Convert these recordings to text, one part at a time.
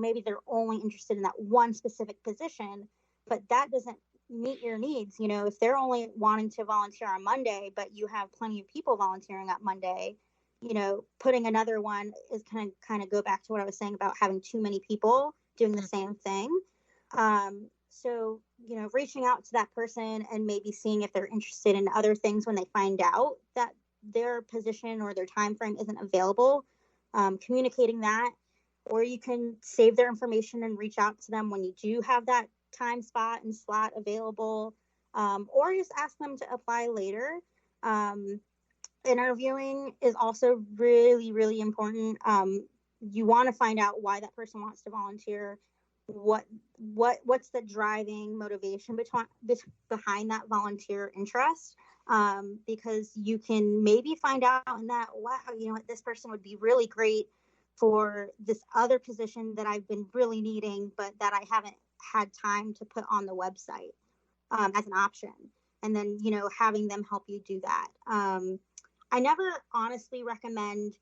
maybe they're only interested in that one specific position, but that doesn't meet your needs. If they're only wanting to volunteer on Monday, but you have plenty of people volunteering on Monday, putting another one is kind of go back to what I was saying about having too many people doing the same thing. So, reaching out to that person and maybe seeing if they're interested in other things when they find out that their position or their time frame isn't available, communicating that, or you can save their information and reach out to them when you do have that time spot and slot available, or just ask them to apply later. Interviewing is also really, really important. You want to find out why that person wants to volunteer. What's the driving motivation behind that volunteer interest? Because you can maybe find out in that, wow, this person would be really great for this other position that I've been really needing, but that I haven't had time to put on the website as an option. And then, having them help you do that. I never honestly recommend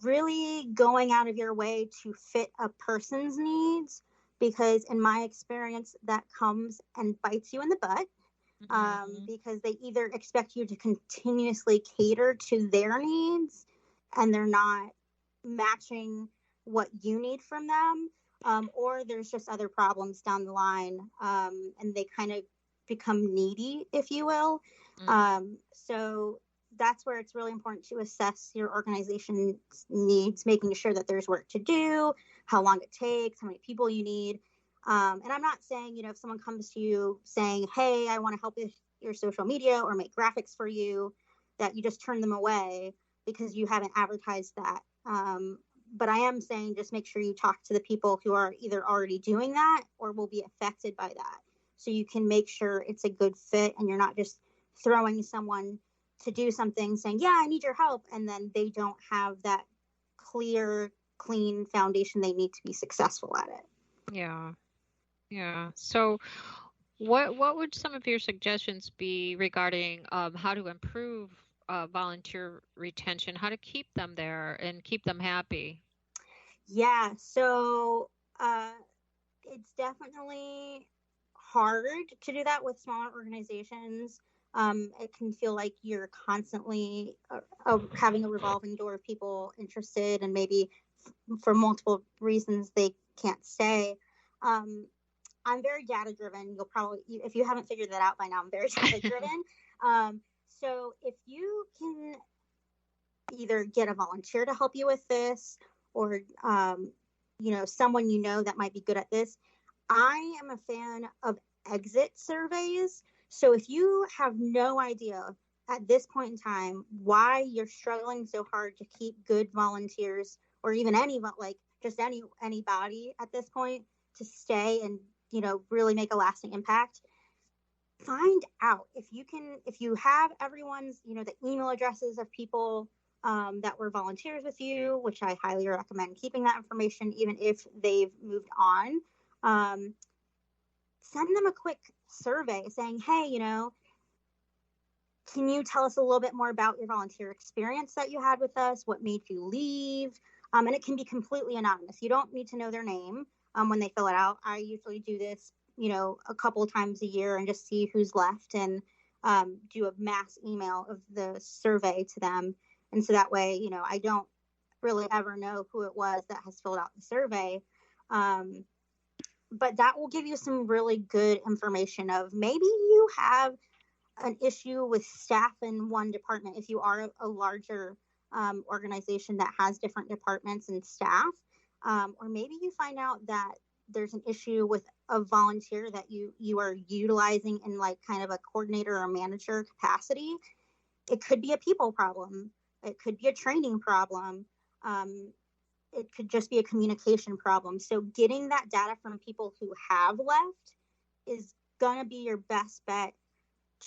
really going out of your way to fit a person's needs, because in my experience, that comes and bites you in the butt, because they either expect you to continuously cater to their needs and they're not matching what you need from them, or there's just other problems down the line, and they kind of become needy, if you will. So that's where it's really important to assess your organization's needs, making sure that there's work to do, how long it takes, how many people you need. And I'm not saying, if someone comes to you saying, hey, I want to help with your social media or make graphics for you, that you just turn them away because you haven't advertised that. But I am saying just make sure you talk to the people who are either already doing that or will be affected by that, so you can make sure it's a good fit and you're not just throwing someone to do something saying, yeah, I need your help, and then they don't have that clear, clean foundation they need to be successful at it. Yeah. So what would some of your suggestions be regarding how to improve volunteer retention, how to keep them there and keep them happy? Yeah, so it's definitely hard to do that with smaller organizations. It can feel like you're constantly having a revolving door of people interested, and maybe for multiple reasons they can't stay. I'm very data driven. You'll probably, if you haven't figured that out by now, I'm very data driven. So if you can either get a volunteer to help you with this, or someone that might be good at this, I am a fan of exit surveys. So if you have no idea at this point in time why you're struggling so hard to keep good volunteers, or even anybody at this point to stay and really make a lasting impact, find out if you have everyone's the email addresses of people that were volunteers with you, which I highly recommend keeping that information even if they've moved on. Send them a quick survey saying, hey, can you tell us a little bit more about your volunteer experience that you had with us? What made you leave? And it can be completely anonymous. You don't need to know their name when they fill it out. I usually do this, a couple of times a year and just see who's left, and do a mass email of the survey to them. And so that way, I don't really ever know who it was that has filled out the survey. But that will give you some really good information of maybe you have an issue with staff in one department. If you are a larger organization that has different departments and staff, or maybe you find out that there's an issue with a volunteer that you are utilizing in like kind of a coordinator or manager capacity. It could be a people problem. It could be a training problem. It could just be a communication problem. So getting that data from people who have left is going to be your best bet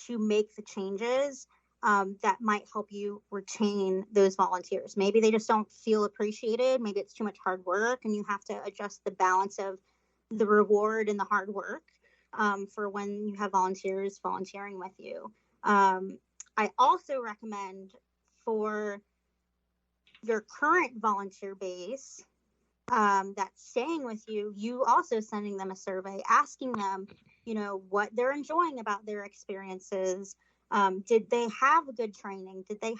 to make the changes that might help you retain those volunteers. Maybe they just don't feel appreciated. Maybe it's too much hard work and you have to adjust the balance of the reward and the hard work for when you have volunteers volunteering with you. I also recommend for your current volunteer base that's staying with you, you also sending them a survey, asking them, what they're enjoying about their experiences. Did they have good training? Do they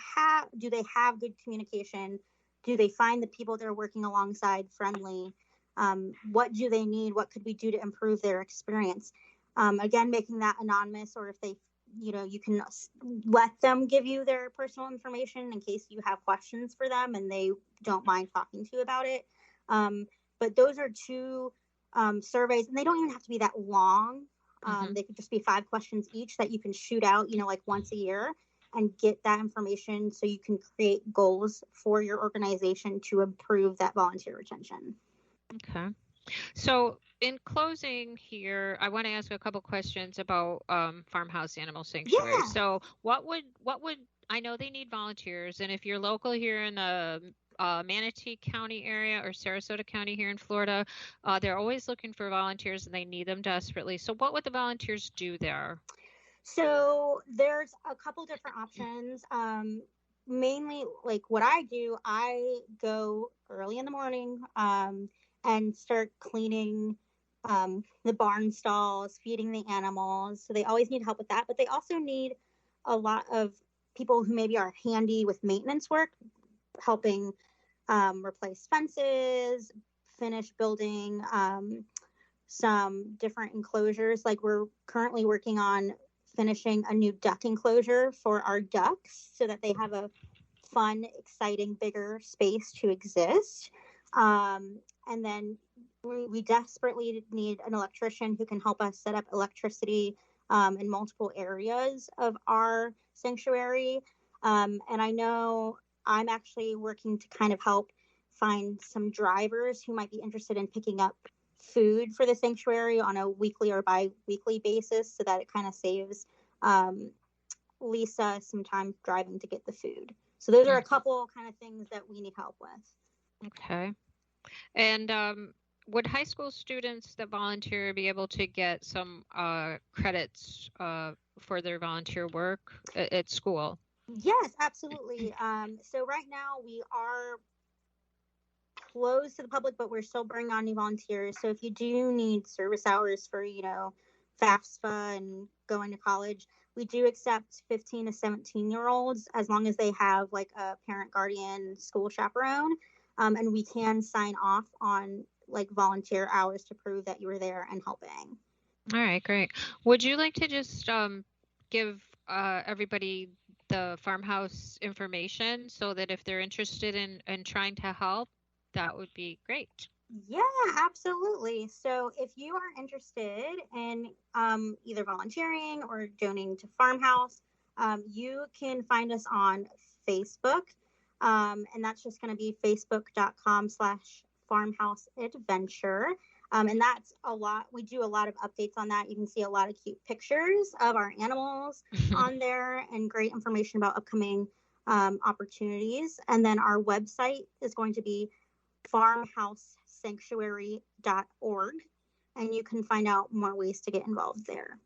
have good communication? Do they find the people they're working alongside friendly? What do they need? What could we do to improve their experience? Again, making that anonymous, or if they, you can let them give you their personal information in case you have questions for them and they don't mind talking to you about it. But those are two surveys, and they don't even have to be that long. They could just be 5 questions each that you can shoot out, like once a year, and get that information so you can create goals for your organization to improve that volunteer retention. Okay. So in closing here, I want to ask a couple questions about Farmhouse Animal Sanctuary. Yeah. So what would I know they need volunteers, and if you're local here in the Manatee County area or Sarasota County here in Florida, they're always looking for volunteers and they need them desperately. So what would the volunteers do there? So there's a couple different options. Mainly, like what I do, I go early in the morning and start cleaning the barn stalls, feeding the animals. So they always need help with that. But they also need a lot of people who maybe are handy with maintenance work, helping replace fences, finish building some different enclosures. Like we're currently working on finishing a new duck enclosure for our ducks so that they have a fun, exciting, bigger space to exist. And then we desperately need an electrician who can help us set up electricity in multiple areas of our sanctuary. And I know I'm actually working to kind of help find some drivers who might be interested in picking up food for the sanctuary on a weekly or bi-weekly basis, so that it kind of saves Lisa some time driving to get the food. So those are a couple kind of things that we need help with. Okay. And would high school students that volunteer be able to get some credits for their volunteer work at school? Yes, absolutely. So right now we are closed to the public, but we're still bringing on new volunteers. So if you do need service hours for, FAFSA and going to college, we do accept 15 to 17-year-olds as long as they have like a parent, guardian, school chaperone. And we can sign off on like volunteer hours to prove that you were there and helping. All right, great. Would you like to just give everybody the farmhouse information so that if they're interested in trying to help, that would be great. Yeah, absolutely. So if you are interested in either volunteering or donating to Farmhouse, you can find us on Facebook. And that's just going to be facebook.com/farmhouseadventure. And that's a lot. We do a lot of updates on that. You can see a lot of cute pictures of our animals on there and great information about upcoming opportunities. And then our website is going to be farmhousesanctuary.org, and you can find out more ways to get involved there.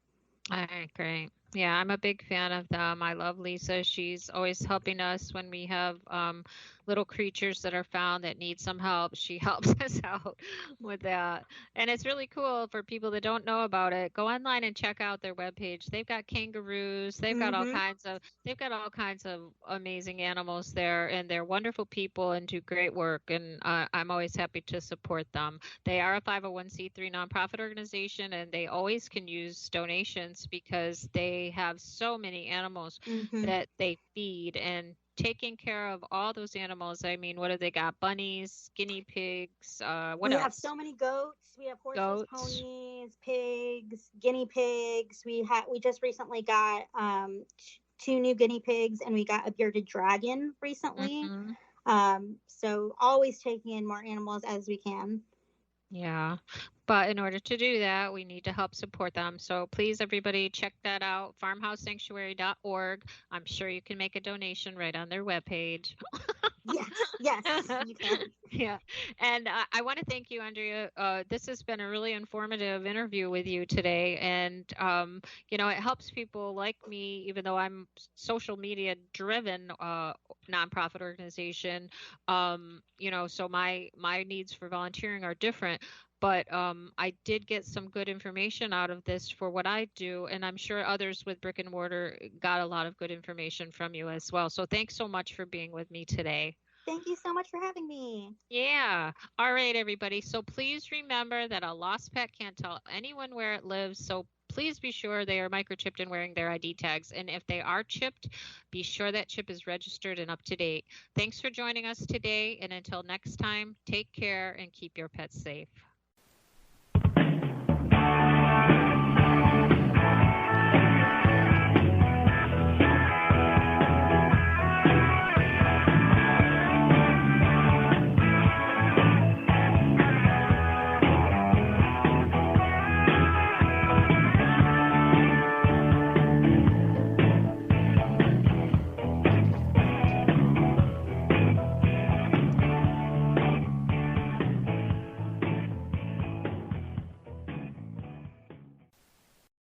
All right, great. Yeah, I'm a big fan of them. I love Lisa. She's always helping us when we have little creatures that are found that need some help. She helps us out with that. And it's really cool for people that don't know about it. Go online and check out their webpage. They've got kangaroos. They've got all kinds of amazing animals there, and they're wonderful people and do great work. And I'm always happy to support them. They are a 501c3 nonprofit organization, and they always can use donations because they have so many animals that they feed, and taking care of all those animals. I mean, what have they got? Bunnies, guinea pigs, what else? We have so many goats. We have horses, ponies, pigs, guinea pigs. We just recently got 2 new guinea pigs, and we got a bearded dragon recently. So always taking in more animals as we can. Yeah, but in order to do that, we need to help support them. So please, everybody, check that out, farmhousesanctuary.org. I'm sure you can make a donation right on their webpage. Yes, you can. Yeah. And I want to thank you, Andrea. This has been a really informative interview with you today. And, it helps people like me, even though I'm social media driven nonprofit organization. So my needs for volunteering are different. But I did get some good information out of this for what I do. And I'm sure others with brick and mortar got a lot of good information from you as well. So thanks so much for being with me today. Thank you so much for having me. Yeah. All right, everybody. So please remember that a lost pet can't tell anyone where it lives. So please be sure they are microchipped and wearing their ID tags. And if they are chipped, be sure that chip is registered and up to date. Thanks for joining us today. And until next time, take care and keep your pets safe.